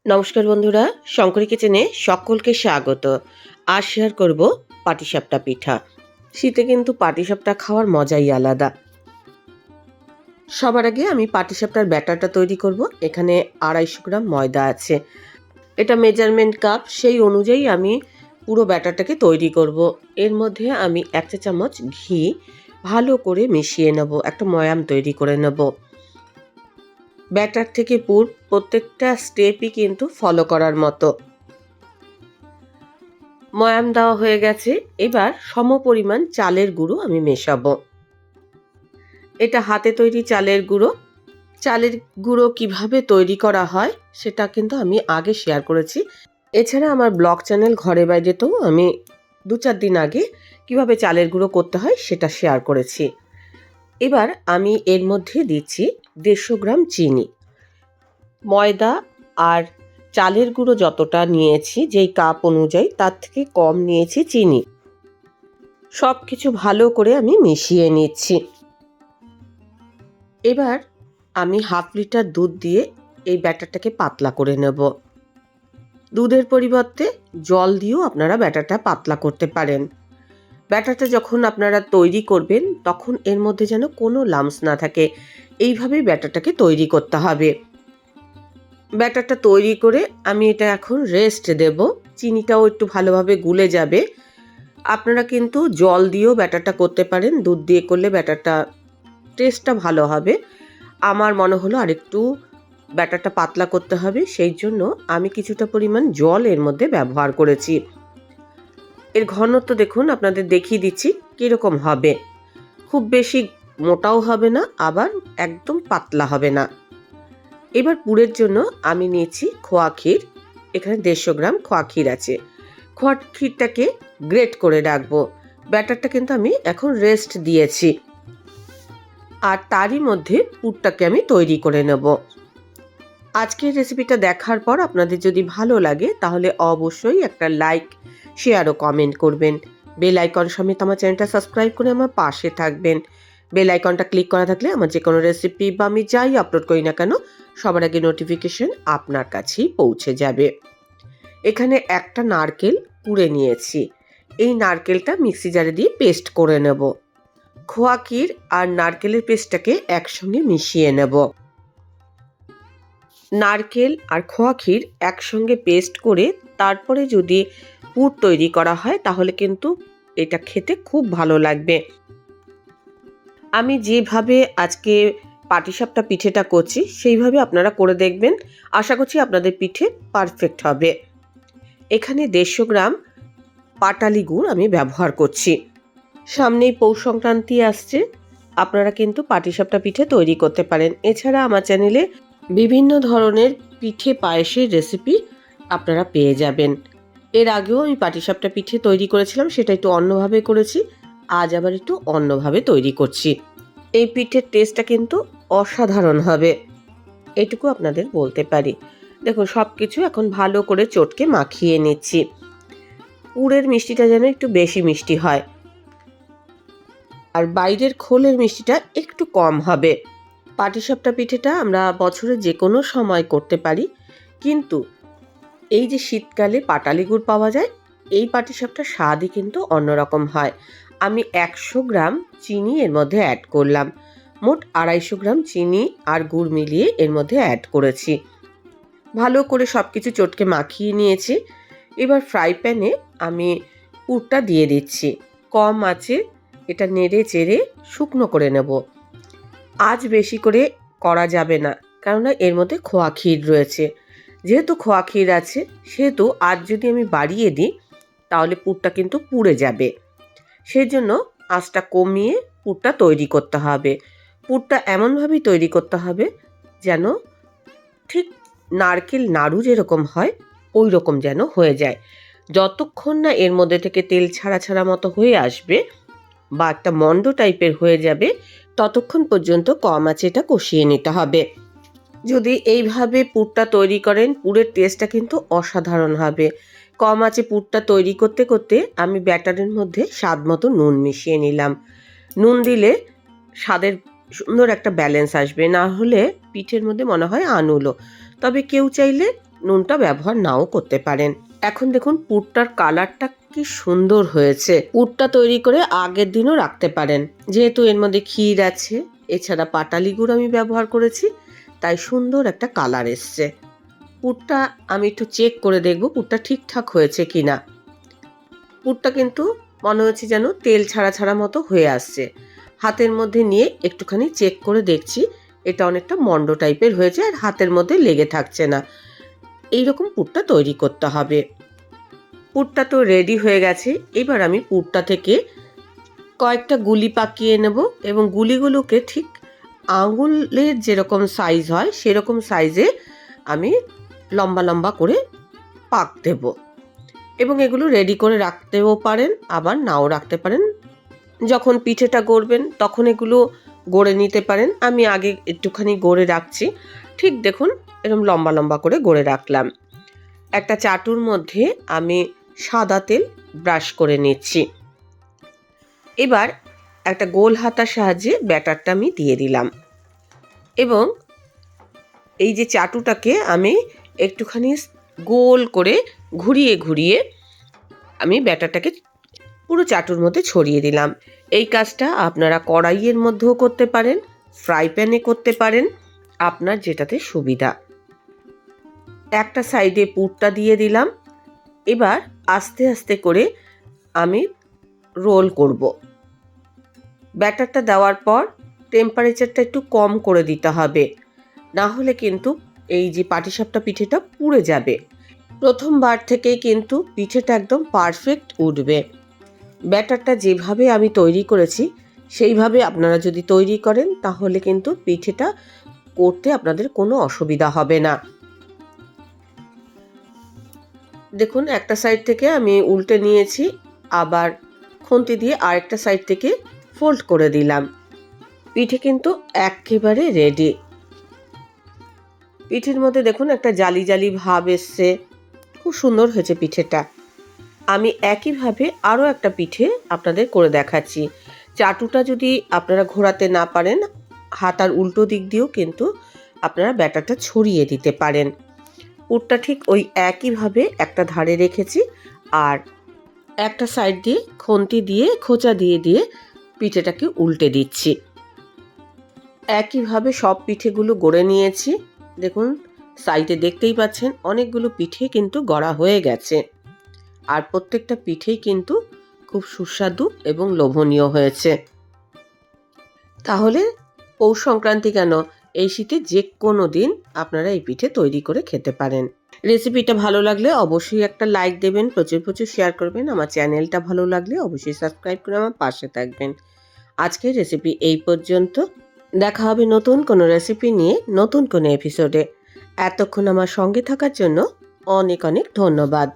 নমস্কার বন্ধুরা, শঙ্করী কিচেনে সকলকে স্বাগত। আজ শেয়ার করব পাটিসাপটা পিঠা। শীতে কিন্তু পাটিসাপটা খাওয়ার মজাই আলাদা। সবার আগে আমি পাটিসাপটার ব্যাটারটা তৈরি করব। এখানে 250 গ্রাম ময়দা আছে। এটা মেজারমেন্ট কাপ, সেই অনুযায়ী আমি পুরো ব্যাটারটাকে তৈরি করব। এর মধ্যে আমি 1 চা চামচ ঘি ভালো করে মিশিয়ে নেব, একটা ময়াম তৈরি করে নেব। ব্যাটার থেকে পুর প্রত্যেকটা স্টেপই কিন্তু ফলো করার মতো। ময়াম দেওয়া হয়ে গেছে। এবার সমপরিমাণ চালের গুঁড়ো আমি মেশাবো। এটা হাতে তৈরি চালের গুঁড়ো। চালের গুঁড়ো কিভাবে তৈরি করা হয় সেটা কিন্তু আমি আগে শেয়ার করেছি। এছাড়া আমার ব্লগ চ্যানেল ঘরে বাইরেতেও আমি 2-4 দিন আগে কিভাবে চালের গুঁড়ো করতে হয় সেটা শেয়ার করেছি। এবার আমি এর মধ্যে দিচ্ছি 150 গ্রাম চিনি। ময়দা আর চালের গুঁড়ো যতটা নিয়েছি, যেই কাপ অনুযায়ী, তার থেকে কম নিয়েছি চিনি। সব কিছু ভালো করে আমি মিশিয়ে নিচ্ছি। এবার আমি 1/2 লিটার দুধ দিয়ে এই ব্যাটারটাকে পাতলা করে নেব। দুধের পরিবর্তে জল দিয়েও আপনারা ব্যাটারটা পাতলা করতে পারেন। ব্যাটারটা যখন আপনারা তৈরি করবেন তখন এর মধ্যে যেন কোনো লাম্পস না থাকে, এইভাবেই ব্যাটারটাকে তৈরি করতে হবে। ব্যাটারটা তৈরি করে আমি এটা এখন রেস্ট দেব। চিনিটাও একটু ভালোভাবে গুলে যাবে। আপনারা কিন্তু জল দিয়েও ব্যাটারটা করতে পারেন। দুধ দিয়ে করলে ব্যাটারটা টেস্টটা ভালো হবে। আমার মনে হলো আরেকটু ব্যাটারটা পাতলা করতে হবে, সেই জন্য আমি কিছুটা পরিমাণ জল এর মধ্যে ব্যবহার করেছি। এর ঘনত্ব দেখুন, আপনাদের দেখিয়ে দিচ্ছি কীরকম হবে। খুব বেশি মোটাও হবে না, আবার একদম পাতলা হবে না। এবার পুরের জন্য আমি নিয়েছি খোয়া ক্ষীর। এখানে 150 গ্রাম খোয়া ক্ষীর আছে। খোয়া ক্ষীরটাকে গ্রেট করে রাখবো। ব্যাটারটা কিন্তু আমি এখন রেস্ট দিয়েছি, আর তারই মধ্যে পুরটাকে আমি তৈরি করে নেব। আজকের রেসিপিটা দেখার পর আপনাদের যদি ভালো লাগে তাহলে অবশ্যই একটা লাইক, শেয়ার ও কমেন্ট করবেন। বেল আইকন সমেত আমার চ্যানেলটা সাবস্ক্রাইব করে আমার পাশে থাকবেন। বেল আইকনটা ক্লিক করা থাকলে আমার যে কোনো রেসিপি বা আমি যাই আপলোড করি না কেন সবার আগে নোটিফিকেশন আপনার কাছেই পৌঁছে যাবে। এখানে একটা নারকেল কুড়ে নিয়েছি। এই নারকেলটা মিক্সি জারে দিয়ে পেস্ট করে নেব। খোয়া ক্ষীর আর নারকেলের পেস্টটাকে একসঙ্গে মিশিয়ে নেব। নারকেল আর খোয়া ক্ষীর একসঙ্গে পেস্ট করে তারপরে যদি পুর তৈরি করা হয় তাহলে কিন্তু এটা খেতে খুব ভালো লাগবে। আমি যেভাবে আজকে পাটিসাপটা পিঠেটা করছি সেইভাবে আপনারা করে দেখবেন। আশা করছি আপনাদের পিঠে পারফেক্ট হবে। এখানে 150 গ্রাম পাটালি গুড় আমি ব্যবহার করছি। সামনেই পৌষ সংক্রান্তি আসছে, আপনারা কিন্তু পাটিসাপটা পিঠে তৈরি করতে পারেন। এছাড়া আমার চ্যানেলে বিভিন্ন ধরনের পিঠে পায়েসের রেসিপি আপনারা পেয়ে যাবেন। এর আগেও আমি পাটিসাপটা পিঠে তৈরি করেছিলাম, সেটা একটু অন্যভাবে করেছি। আজ আবার একটু অন্যভাবে তৈরি করছি। এই পিঠের টেস্টটা কিন্তু অসাধারণ হবে, এটুকু আপনাদের বলতে পারি। দেখুন, সব কিছু এখন ভালো করে চটকে মাখিয়ে নিচ্ছি। পুরের মিষ্টিটা যেন একটু বেশি মিষ্টি হয়, আর বাইরের খোলের মিষ্টিটা একটু কম হবে। পাটিসাপটা পিঠেটা আমরা বছরের যে কোনো সময় করতে পারি, কিন্তু এই যে শীতকালে পাটালি গুড় পাওয়া যায়, এই পাটিসাপটার স্বাদই কিন্তু অন্যরকম হয়। আমি 100 গ্রাম চিনি এর মধ্যে অ্যাড করলাম। মোট 250 গ্রাম চিনি আর গুড় মিলিয়ে এর মধ্যে অ্যাড করেছি। ভালো করে সব কিছু চটকে মাখিয়ে নিয়েছি। এবার ফ্রাই প্যানে আমি পুরটা দিয়ে দিচ্ছি। কম আঁচে এটা নেড়ে চেড়ে শুকনো করে নেব। আজ বেশি করে করা যাবে না, কেননা এর মধ্যে খোয়া ক্ষীর রয়েছে। যেহেতু খোয়া ক্ষীর আছে সেহেতু আজ যদি আমি বাড়িয়ে দিই তাহলে পুরটা কিন্তু পুড়ে যাবে। সেই জন্য আঁচটা কমিয়ে পুরটা তৈরি করতে হবে। পুরটা এমনভাবেই তৈরি করতে হবে যেন ঠিক নারকেল নাড়ু যেরকম হয় ওই রকম যেন হয়ে যায়। যতক্ষণ না এর মধ্যে থেকে তেল ছাড়া ছাড়া মতো হয়ে আসবে বা একটা মন্ড টাইপের হয়ে যাবে, ততক্ষণ পর্যন্ত কম আঁচে এটা কষিয়ে নিতে হবে। যদি এইভাবে পুরটা তৈরি করেন পুরের টেস্টটা কিন্তু অসাধারণ হবে। কম আঁচে পুরটা তৈরি করতে করতে আমি ব্যাটারের মধ্যে স্বাদ মতো নুন মিশিয়ে নিলাম। নুন দিলে স্বাদের সুন্দর একটা ব্যালেন্স আসবে, না হলে পিঠের মধ্যে মনে হয় আনুলো। তবে কেউ চাইলে নুনটা ব্যবহার নাও করতে পারেন। এখন দেখুন পুরটার কালারটা কি সুন্দর হয়েছে। পুরটা তৈরি করে আগের দিনও রাখতে পারেন, যেহেতু এর মধ্যে ক্ষীর আছে, এছাড়া পাটালি গুড় আমি ব্যবহার করেছি, তাই সুন্দর একটা কালার এসছে। পুরটা আমি একটু চেক করে দেখব পুরটা ঠিকঠাক হয়েছে কিনা। পুরটা কিন্তু মনে হচ্ছে যেন তেল ছাড়া ছাড়া মতো হয়ে আসছে। হাতের মধ্যে নিয়ে একটুখানি চেক করে দেখছি, এটা অনেকটা মন্ড টাইপের হয়েছে আর হাতের মধ্যে লেগে থাকছে না। এইরকম পুরটা তৈরি করতে হবে। পুরটা তো রেডি হয়ে গেছে। এবার আমি পুরটা থেকে কয়েকটা গুলি পাকিয়ে নেব এবং গুলিগুলোকে ঠিক আঙুলের যেরকম সাইজ হয় সেরকম সাইজে আমি লম্বা লম্বা করে পাক দেব এবং এগুলো রেডি করে রাখতেও পারেন, আবার নাও রাখতে পারেন। যখন পিঠেটা গড়বেন তখন এগুলো গড়ে নিতে পারেন। আমি আগে একটুখানি গড়ে রাখছি। ঠিক দেখুন এরকম লম্বা লম্বা করে গড়ে রাখলাম। একটা চাটুর মধ্যে আমি সাদা তেল ব্রাশ করে নিচ্ছি। এবার একটা গোল হাতার সাহায্যে ব্যাটারটা আমি দিয়ে দিলাম এবং এই যে চাটুটাকে আমি একটুখানি গোল করে ঘুরিয়ে ঘুরিয়ে আমি ব্যাটারটাকে পুরো চাটুর মধ্যে ছড়িয়ে দিলাম। এই কাজটা আপনারা কড়াইয়ের মধ্যেও করতে পারেন, ফ্রাই প্যানে করতে পারেন, আপনার যেটাতে সুবিধা। একটা সাইডে পুরটা দিয়ে দিলাম। এবার আস্তে আস্তে করে আমি রোল করব। ব্যাটারটা দেওয়ার পর টেম্পারেচারটা একটু কম করে দিতে হবে, না হলে কিন্তু এই যে পাটিসাপটা পিঠেটা পুড়ে যাবে। প্রথমবার থেকেই কিন্তু পিঠেটা একদম পারফেক্ট উঠবে। ব্যাটারটা যেভাবে আমি তৈরি করেছি সেইভাবে আপনারা যদি তৈরি করেন তাহলে কিন্তু পিঠেটা করতে আপনাদের কোনো অসুবিধা হবে না। দেখুন একটা সাইড থেকে আমি উল্টে নিয়েছি, আবার খুন্তি দিয়ে আরেকটা সাইড থেকে ফোল্ড করে দিলাম। পিঠে কিন্তু একেবারে রেডি। পিঠের মধ্যে দেখুন একটা জালি জালি ভাব এসছে, খুব সুন্দর হয়েছে পিঠেটা। আমি একইভাবে আরও একটা পিঠে আপনাদের করে দেখাচ্ছি। চাটুটা যদি আপনারা ঘোরাতে না পারেন, হাতার উল্টো দিক দিয়েও কিন্তু আপনারা ব্যাটারটা ছড়িয়ে দিতে পারেন। পুরটা ঠিক ওই একইভাবে একটা ধারে রেখেছি আর একটা সাইড দিয়ে খুন্তি দিয়ে খোঁচা দিয়ে দিয়ে পিঠেটাকে উল্টে দিচ্ছি। একইভাবে সব পিঠেগুলো গড়ে নিয়েছি। দেখুন সাইডে দেখতেই পাচ্ছেন অনেকগুলো পিঠে কিন্তু গড়া হয়ে গেছে আর প্রত্যেকটা পিঠেই কিন্তু খুব সুস্বাদু এবং লোভনীয় হয়েছে। তাহলে পৌষ সংক্রান্তি কেন, এই শীতে যে কোনো দিন আপনারা এই পিঠে তৈরি করে খেতে পারেন। রেসিপিটা ভালো লাগলে অবশ্যই একটা লাইক দেবেন, প্রচুর প্রচুর শেয়ার করবেন। আমার চ্যানেলটা ভালো লাগলে অবশ্যই সাবস্ক্রাইব করে আমার পাশে থাকবেন। আজকের রেসিপি এই পর্যন্ত। দেখা হবে নতুন কোনো রেসিপি নিয়ে নতুন কোনো এপিসোডে। এতক্ষণ আমার সঙ্গে থাকার জন্য অনেক অনেক ধন্যবাদ।